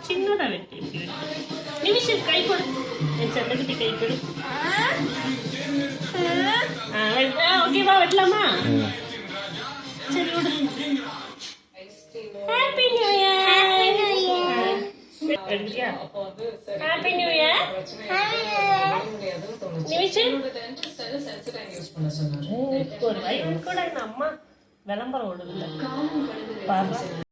చిన్నదా పెట్టి నిమిషం కై కొడు చెడ్డకి కై కొడు ఓకేవా వెట్లమ్మా சரி விடு happy new year happy new year நிமிஷம் ஒரு வாய் கூட அம்மா விளம்பரம் ஓடுது பாரு